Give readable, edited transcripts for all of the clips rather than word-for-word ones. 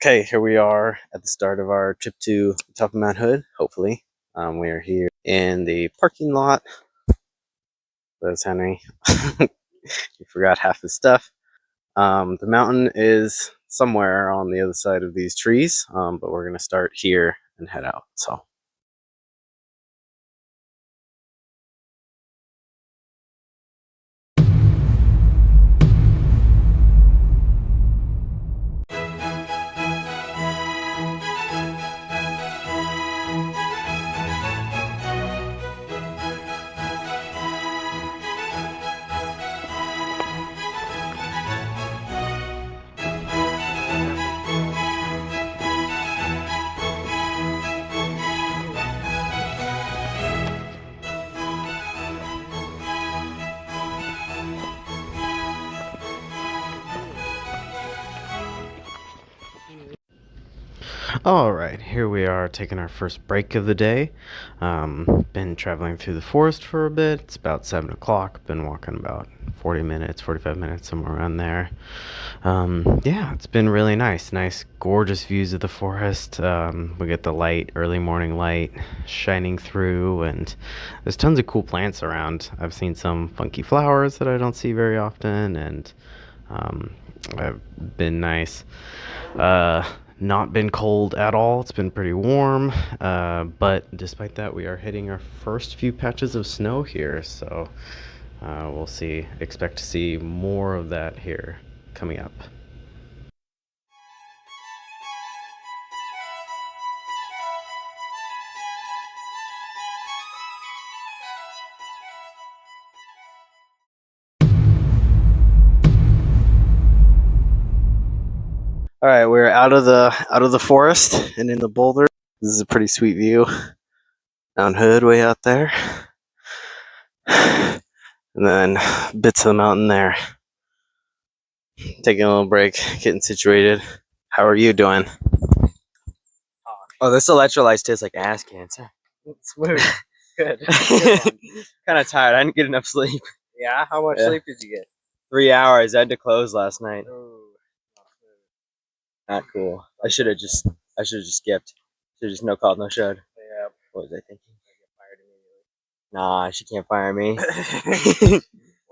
Okay, here we are at the start of our trip to the top of Mount Hood, hopefully. We are here in the parking lot. There's Henry. He forgot half his stuff. The mountain is somewhere on the other side of these trees, but we're going to start here and head out. So. All right, here we are taking our first break of the day. Been traveling through the forest for a bit. It's about 7 o'clock. Been walking about 40 minutes, 45 minutes, somewhere around there. Yeah, it's been really nice. Nice, gorgeous views of the forest. We get the light, early morning light shining through, and there's tons of cool plants around. I've seen some funky flowers that I don't see very often, and have been nice. Not been cold at all. It's been pretty warm, but despite that, we are hitting our first few patches of snow here, so we'll expect to see more of that here coming up. All right, we're out of the forest and in the boulder. This is a pretty sweet view. Mount Hood way out there, and then bits of the mountain there. Taking a little break, getting situated. How are you doing? Oh, this electrolytes tastes like ass cancer. Smooth. Good. Kind of tired. I didn't get enough sleep. Yeah? How much sleep did you get? 3 hours. I had to close last night. Ooh. Not cool. I should have just skipped. Should have just no called, no showed. Yeah. What was I thinking? I get Nah, she can't fire me. fired immediately.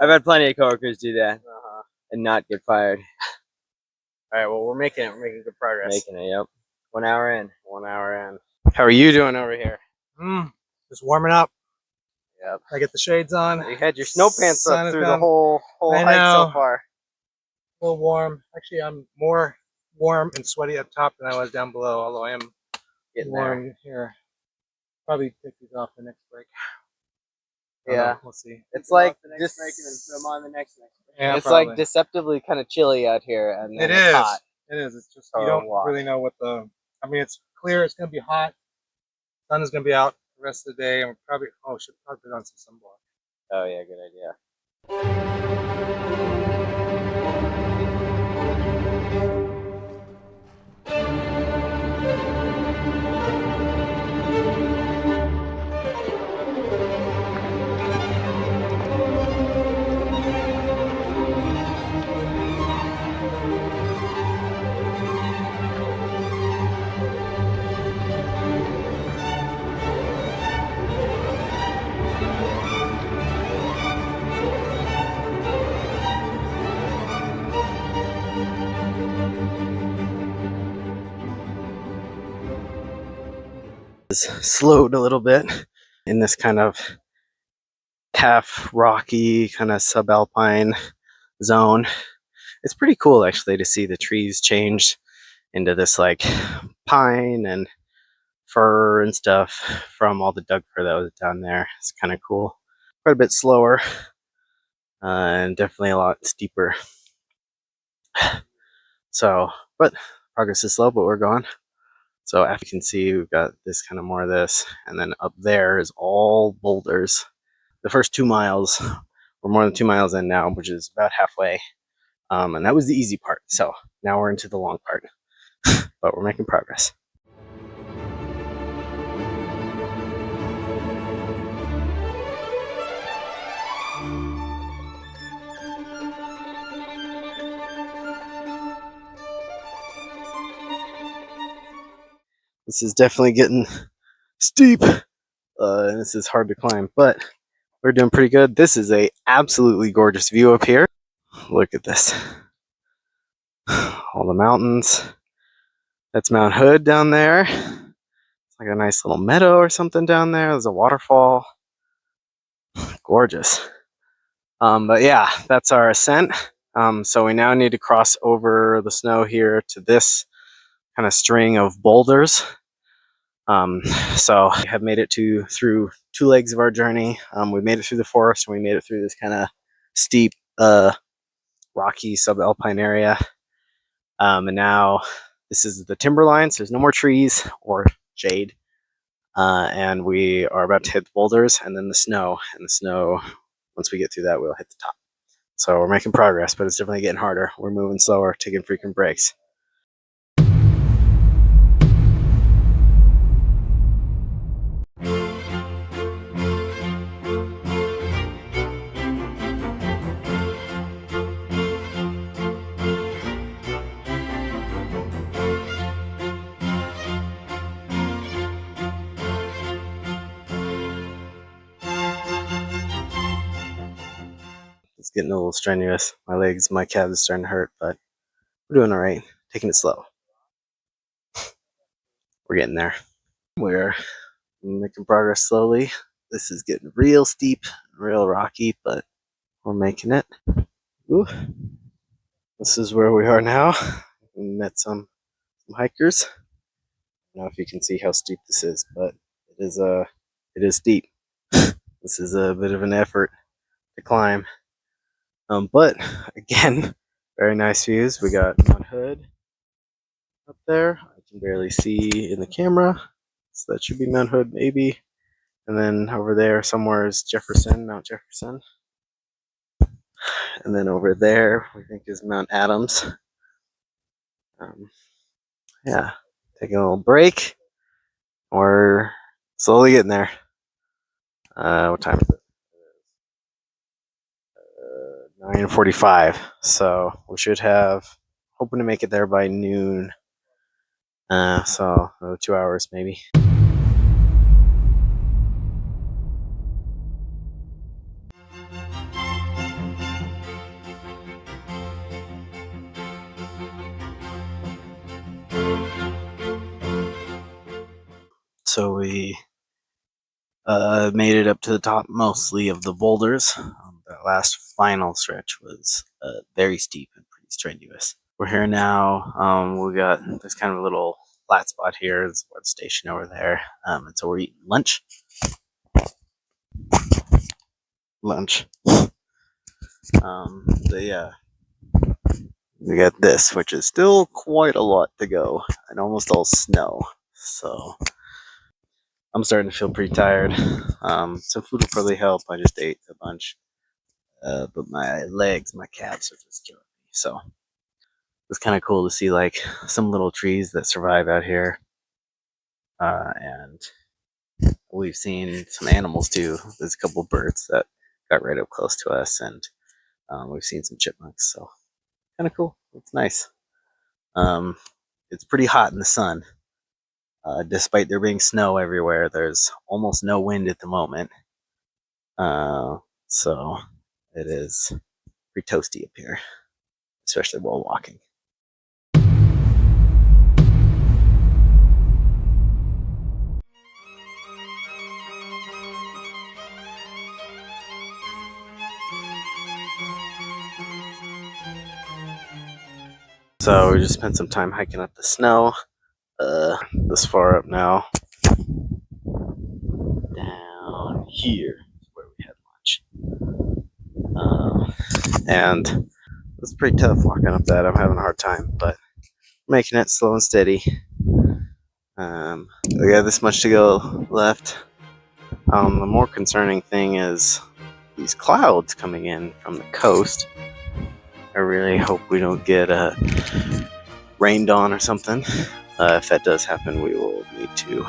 I've had plenty of coworkers do that and not get fired. All right. Well, we're making good progress. Making it. Yep. 1 hour in. 1 hour in. How are you doing over here? Just warming up. Yep. I get the shades on. You had your snow pants Sun up is through the down. whole I hike so know. far. A little warm. Actually, I'm more warm and sweaty up top than I was down below. Although I am Getting warm here. Probably take these off the next break. Yeah. We'll see. It's like the next break and then put them on the next. Yeah, it's probably. like deceptively kind of chilly out here, and then It it's is. hot. It is. It's just So you don't walk. really know what the. I mean, it's clear. It's gonna be hot. Sun is gonna be out the rest of the day, and we're probably. Oh, should probably put on some sunblock. Oh yeah, good idea. Slowed a little bit in this kind of half rocky, kind of subalpine zone. It's pretty cool actually to see the trees change into this like pine and fir and stuff from all the Doug fir that was down there. It's kind of cool. Quite a bit slower and definitely a lot steeper. So, but progress is slow, but we're going. So as you can see, we've got this kind of more of this, and then up there is all boulders. The first 2 miles, we're more than 2 miles in now, which is about halfway. And that was the easy part. So now we're into the long part, but we're making progress. This is definitely getting steep, and this is hard to climb, but we're doing pretty good. This is a absolutely gorgeous view up here. Look at this. All the mountains. That's Mount Hood down there. It's like a nice little meadow or something down there. There's a waterfall. Gorgeous. But yeah, that's our ascent. So we now need to cross over the snow here to this kind of string of boulders. So we have made it through 2 legs of our journey. We made it through the forest, and we made it through this kind of steep, rocky subalpine area. And now this is the timberline, so there's no more trees or shade. And we are about to hit the boulders and then the snow. And the snow, once we get through that, we'll hit the top. So we're making progress, but it's definitely getting harder. We're moving slower, taking frequent breaks. It's getting a little strenuous. My legs, my calves are starting to hurt, but we're doing all right. Taking it slow. We're getting there. We're making progress slowly. This is getting real steep, real rocky, but we're making it. Ooh. This is where we are now. We met some hikers. I don't know if you can see how steep this is, but it is steep. This is a bit of an effort to climb. But again, very nice views. We got Mount Hood up there. I can barely see in the camera, so that should be Mount Hood maybe. And then over there somewhere is Jefferson, Mount Jefferson. And then over there we think is Mount Adams. Yeah, taking a little break. We're slowly getting there. What time is it? 9:45. So we should have, hoping to make it there by noon. So 2 hours maybe. So we made it up to the top mostly of the boulders. That last final stretch was very steep and pretty strenuous. We're here now. We got this kind of a little flat spot here. There's a weather station over there. And so we're eating lunch. But yeah, we got this, which is still quite a lot to go, and almost all snow. So I'm starting to feel pretty tired. Some food will probably help. I just ate a bunch, but my legs, my calves are just killing me. So it's kind of cool to see like some little trees that survive out here, and we've seen some animals too. There's a couple birds that got right up close to us, and we've seen some chipmunks. So kind of cool. It's nice. It's pretty hot in the sun. Despite there being snow everywhere, there's almost no wind at the moment. So it is pretty toasty up here, especially while walking. So we just spent some time hiking up the snow. This far up now. Down here is where we had lunch. And it's pretty tough walking up that. I'm having a hard time, but making it slow and steady. We got this much to go left. The more concerning thing is these clouds coming in from the coast. I really hope we don't get rained on or something. If that does happen, we will need to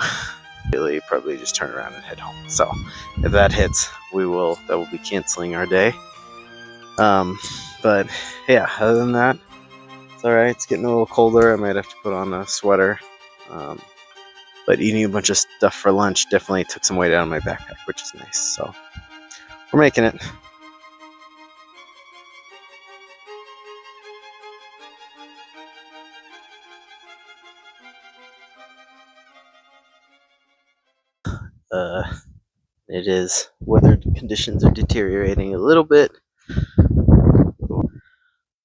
really probably just turn around and head home. So if that hits, that will be canceling our day. But yeah, other than that, it's alright. It's getting a little colder. I might have to put on a sweater. But eating a bunch of stuff for lunch definitely took some weight out of my backpack, which is nice. So we're making it. It is, weather conditions are deteriorating a little bit.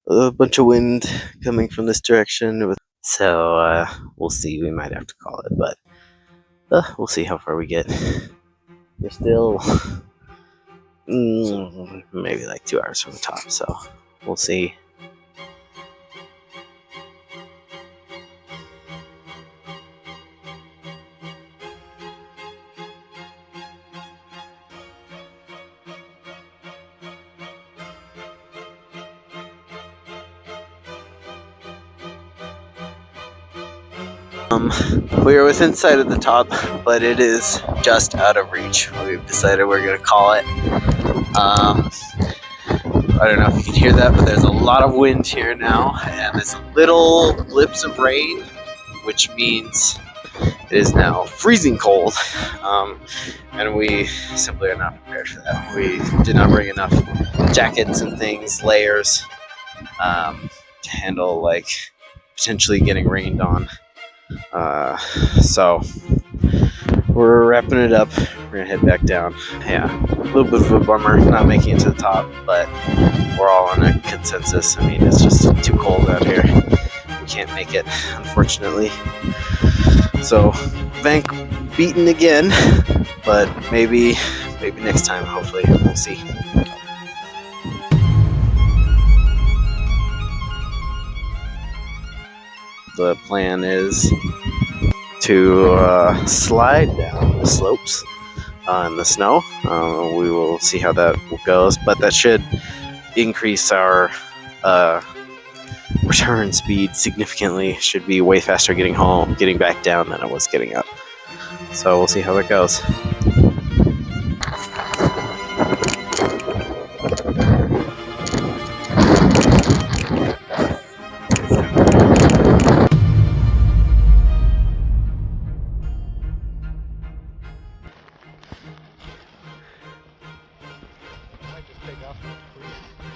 A bunch of wind coming from this direction. So we'll see. We might have to call it, but we'll see how far we get. We're still maybe like 2 hours from the top, so we'll see. We are within sight of the top, but it is just out of reach. We've decided we're going to call it. I don't know if you can hear that, but there's a lot of wind here now, and there's little blips of rain, which means it is now freezing cold, and we simply are not prepared for that. We did not bring enough jackets and things, layers, to handle like potentially getting rained on. So we're wrapping it up. We're gonna head back down. Yeah, a little bit of a bummer not making it to the top, but we're all on a consensus. I mean, it's just too cold out here. We can't make it, unfortunately. So Vank beaten again, but maybe next time. Hopefully, we'll see. The plan is to slide down the slopes in the snow. We will see how that goes, but that should increase our return speed significantly. Should be way faster getting back down than it was getting up. So we'll see how that goes.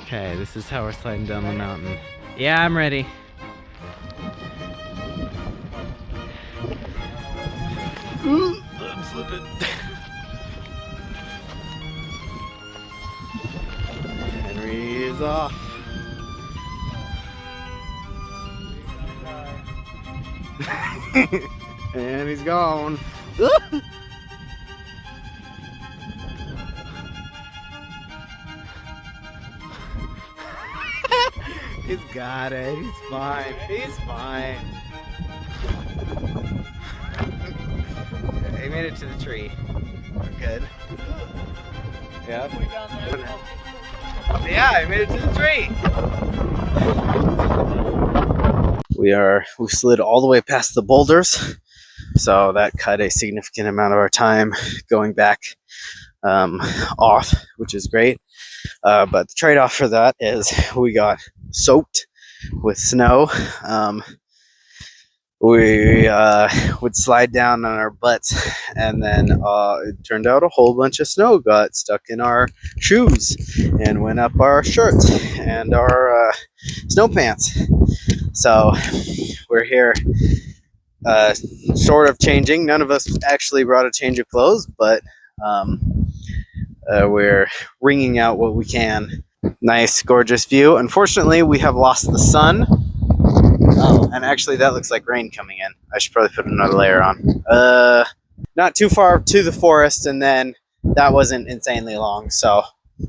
Okay, this is how we're sliding down the mountain. Yeah, I'm ready. Ooh, I'm slipping. Henry is off. And he's gone. He's got it. He's fine. He's fine. He made it to the tree. We're good. Yep. Yeah, I made it to the tree. We slid all the way past the boulders, so that cut a significant amount of our time going back off, which is great. But the trade-off for that is we got soaked with snow. We would slide down on our butts, and then it turned out a whole bunch of snow got stuck in our shoes and went up our shirts and our snow pants. So we're here sort of changing. None of us actually brought a change of clothes, but we're wringing out what we can. Nice, gorgeous view. Unfortunately, we have lost the sun. Oh, and actually that looks like rain coming in. I should probably put another layer on. Not too far to the forest, and then that wasn't insanely long, so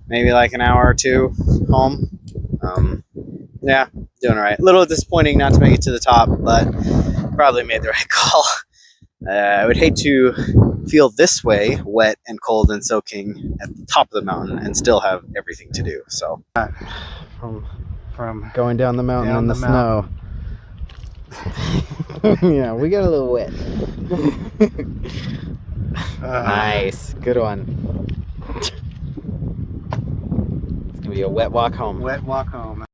maybe like an hour or two home. Yeah, doing all right. A little disappointing not to make it to the top, but probably made the right call. I would hate to feel this way, wet and cold and soaking at the top of the mountain and still have everything to do. So from going down the mountain in the snow. Yeah, we got a little wet. Nice, good one. It's gonna be a wet walk home. Wet walk home.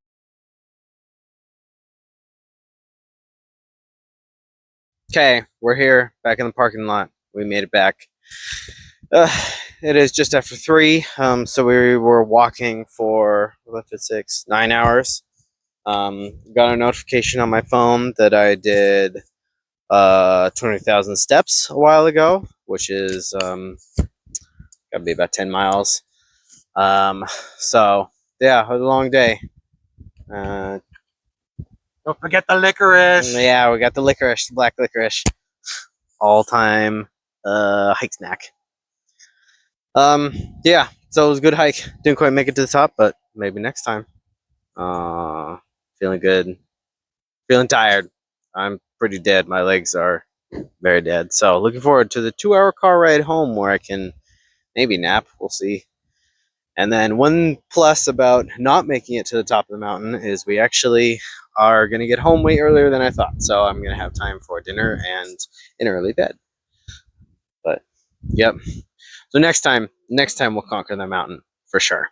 Okay, we're here back in the parking lot. We made it back. It is just after 3. So we were walking for, we left at 6, 9 hours. Got a notification on my phone that I did 20,000 steps a while ago, which is gotta be about 10 miles. So yeah, it was a long day. Don't forget the licorice. Yeah, we got the licorice, the black licorice, all time hike snack. Yeah, so it was a good hike. Didn't quite make it to the top, but maybe next time. Feeling good. Feeling tired. I'm pretty dead. My legs are very dead. So looking forward to the 2-hour car ride home where I can maybe nap. We'll see. And then one plus about not making it to the top of the mountain is we actually are going to get home way earlier than I thought. So I'm going to have time for dinner and an early bed. But yep. So next time we'll conquer the mountain for sure.